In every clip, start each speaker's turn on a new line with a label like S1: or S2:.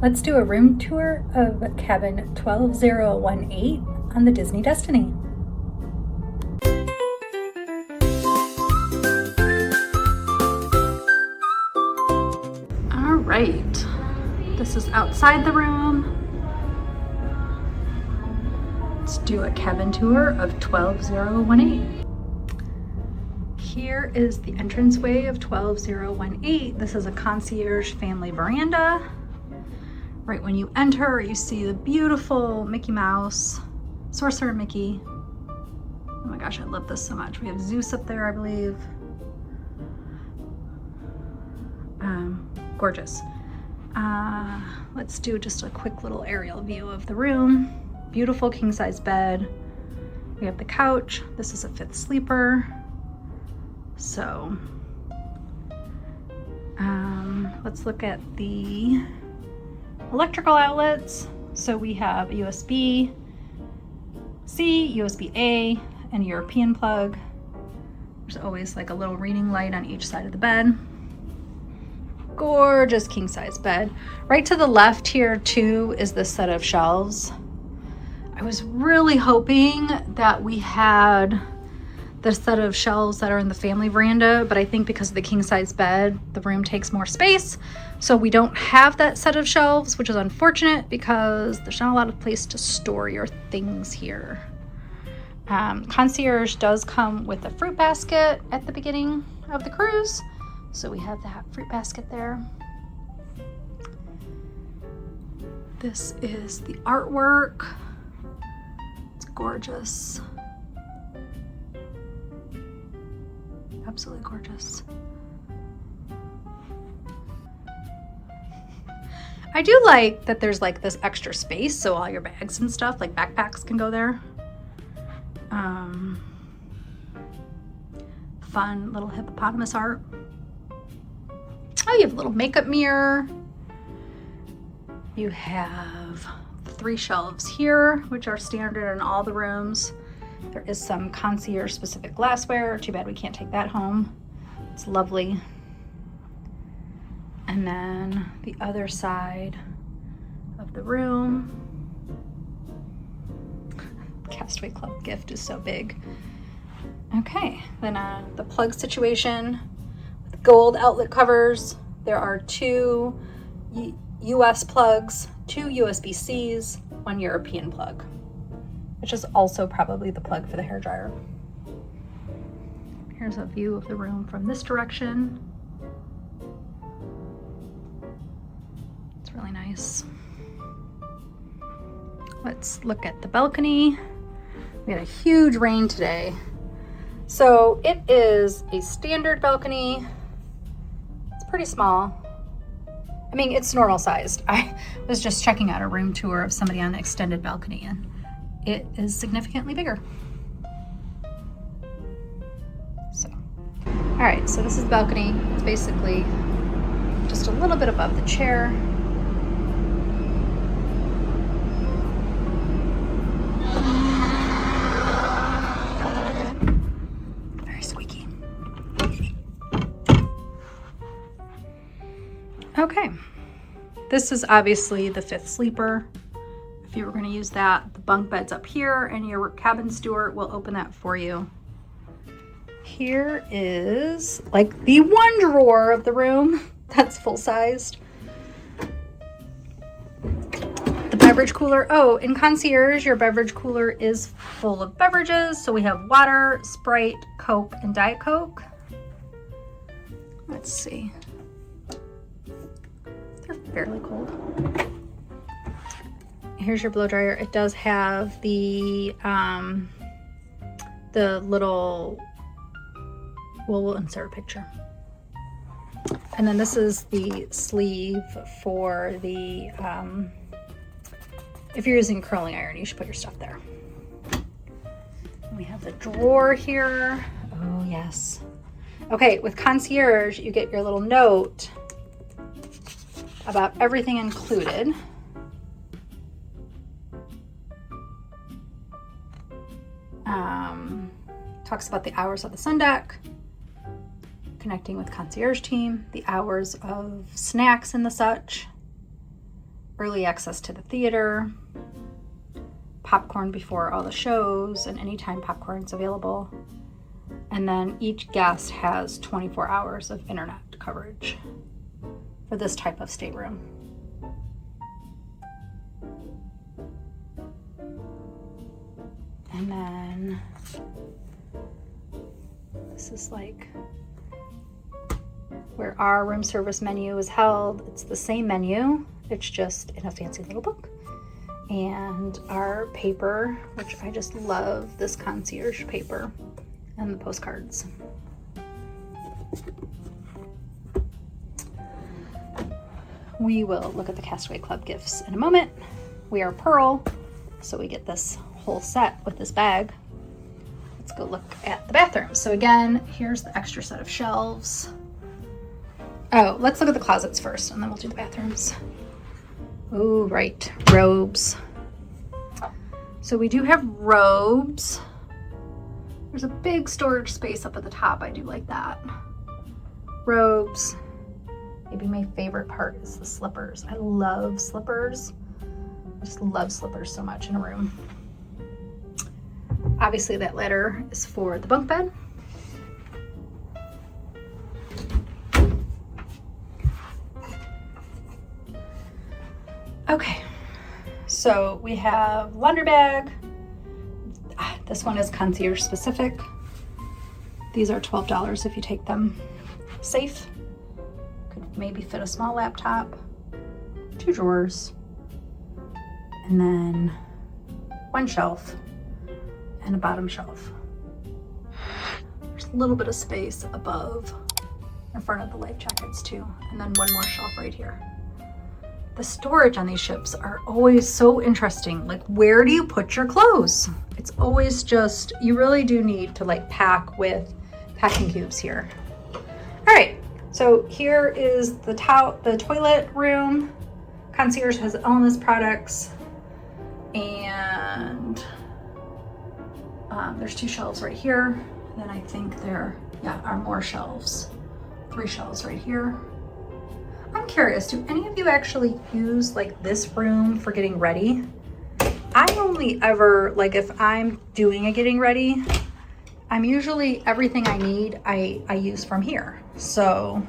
S1: Let's do a room tour of cabin 12018 on the Disney Destiny. All right, this is outside the room. Let's do a cabin tour of 12018. Here is the entranceway of 12018. This is a concierge family veranda. Right when you enter, you see the beautiful Mickey Mouse, Sorcerer Mickey. Oh my gosh, I love this so much. We have Zeus up there, I believe. Gorgeous. Let's do just a quick little aerial view of the room. Beautiful king-size bed. We have the couch. This is a 5th sleeper. So, let's look at the electrical outlets. So we have a USB-C, USB-A, and a European plug. There's always like a little reading light on each side of the bed. Gorgeous king-size bed. Right to the left here too is this set of shelves. I was really hoping that we had the set of shelves that are in the family veranda, but I think because of the king-size bed, the room takes more space. So we don't have that set of shelves, which is unfortunate because there's not a lot of place to store your things here. Concierge does come with a fruit basket at the beginning of the cruise. So we have that fruit basket there. This is the artwork. It's gorgeous. Absolutely gorgeous. I do like that there's like this extra space so all your bags and stuff, like backpacks, can go there. Fun little hippopotamus art. Oh, you have a little makeup mirror. You have 3 shelves here, which are standard in all the rooms. There is some concierge specific glassware. Too bad we can't take that home. It's lovely. And then the other side of the room. Castaway Club gift is so big. Okay, then the plug situation. Gold outlet covers. There are 2 US plugs, 2 USB-Cs, 1 European plug, which is also probably the plug for the hairdryer. Here's a view of the room from this direction. It's really nice. Let's look at the balcony. We had a huge rain today. So it is a standard balcony. Pretty small. I mean, it's normal sized. I was just checking out a room tour of somebody on an extended balcony and it is significantly bigger. So, all right, so this is the balcony. It's basically just a little bit above the chair. Okay, this is obviously the 5th sleeper. If you were going to use that, the bunk bed's up here and your cabin steward will open that for you. Here is like the 1 drawer of the room that's full-sized. The beverage cooler. Oh, in Concierge, your beverage cooler is full of beverages. So we have water, Sprite, Coke, and Diet Coke. Let's see. Fairly cold. Here's your blow dryer. It does have the little, well, we'll insert a picture. And then this is the sleeve for the, if you're using a curling iron, you should put your stuff there. We have the drawer here. Oh yes. Okay, with Concierge, you get your little note about everything included. Talks about the hours of the sun deck, connecting with concierge team, the hours of snacks and the such, early access to the theater, popcorn before all the shows, and anytime popcorn's available. And then each guest has 24 hours of internet coverage for this type of stateroom. And then this is like where our room service menu is held. It's the same menu, it's just in a fancy little book. And our paper, which I just love this concierge paper, and the postcards. We will look at the Castaway Club gifts in a moment. We are Pearl, so we get this whole set with this bag. Let's go look at the bathroom. So again, here's the extra set of shelves. Oh, let's look at the closets first, and then we'll do the bathrooms. Oh, right, robes. So we do have robes. There's a big storage space up at the top. I do like that. Robes. Maybe my favorite part is the slippers. I love slippers. I just love slippers so much in a room. Obviously that ladder is for the bunk bed. Okay, so we have laundry bag. This one is concierge specific. These are $12 if you take them safe. Could maybe fit a small laptop, 2 drawers, and then 1 shelf and a bottom shelf. There's a little bit of space above in front of the life jackets too, and then 1 more shelf right here. The storage on these ships are always so interesting. Like, where do you put your clothes? It's always just, you really do need to like pack with packing cubes here. All right, so here is the toilet room. Concierge has wellness products, and there's 2 shelves right here. And then I think there, are more shelves. 3 shelves right here. I'm curious, do any of you actually use like this room for getting ready? I only ever, like if I'm doing a getting ready, I'm usually, everything I need, I use from here. So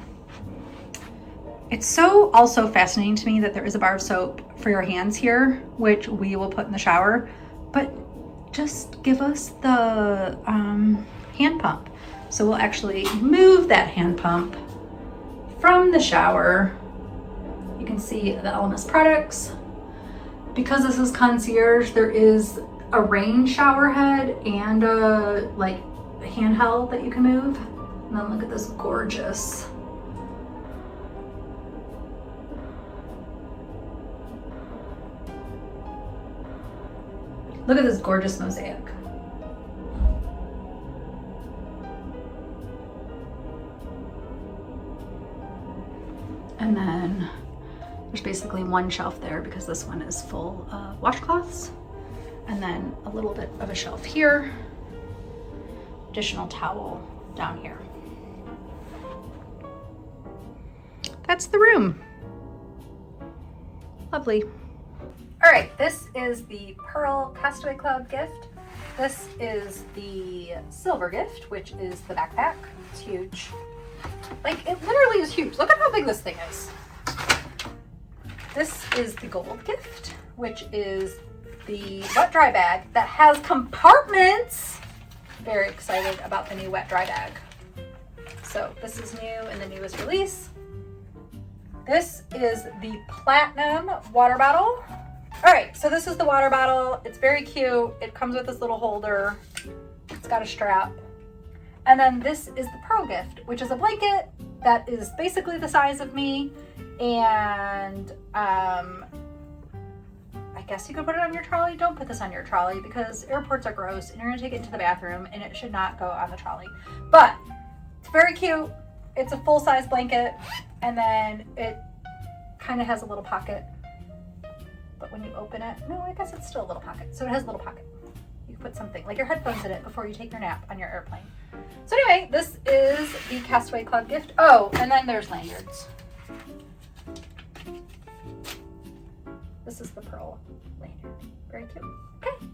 S1: it's so also fascinating to me that there is a bar of soap for your hands here, which we will put in the shower, but just give us the hand pump. So we'll actually move that hand pump from the shower. You can see the LMS products. Because this is concierge, there is a rain shower head and a like handheld that you can move. And then look at this gorgeous. Look at this gorgeous mosaic. And then there's basically 1 shelf there because this one is full of washcloths. And then a little bit of a shelf here. Additional towel down here. That's the room. Lovely. All right, this is the Pearl Castaway Club gift. This is the silver gift, which is the backpack. It's huge. Like, it literally is huge. Look at how big this thing is. This is the gold gift, which is the wet dry bag that has compartments. Very excited about the new wet dry bag. So this is new in the newest release. This is the platinum water bottle. All right, so this is the water bottle. It's very cute. It comes with this little holder. It's got a strap. And then this is the Pearl gift, which is a blanket that is basically the size of me. And I guess you could put it on your trolley. Don't put this on your trolley because airports are gross and you're gonna take it into the bathroom and it should not go on the trolley. But it's very cute. It's a full-size blanket, and then it kind of has a little pocket. But when you open it, no, I guess it's still a little pocket. So it has a little pocket. You can put something like your headphones in it before you take your nap on your airplane. So anyway, this is the Castaway Club gift. Oh, and then there's lanyards. This is the pearl lanyard. Very cute. Okay.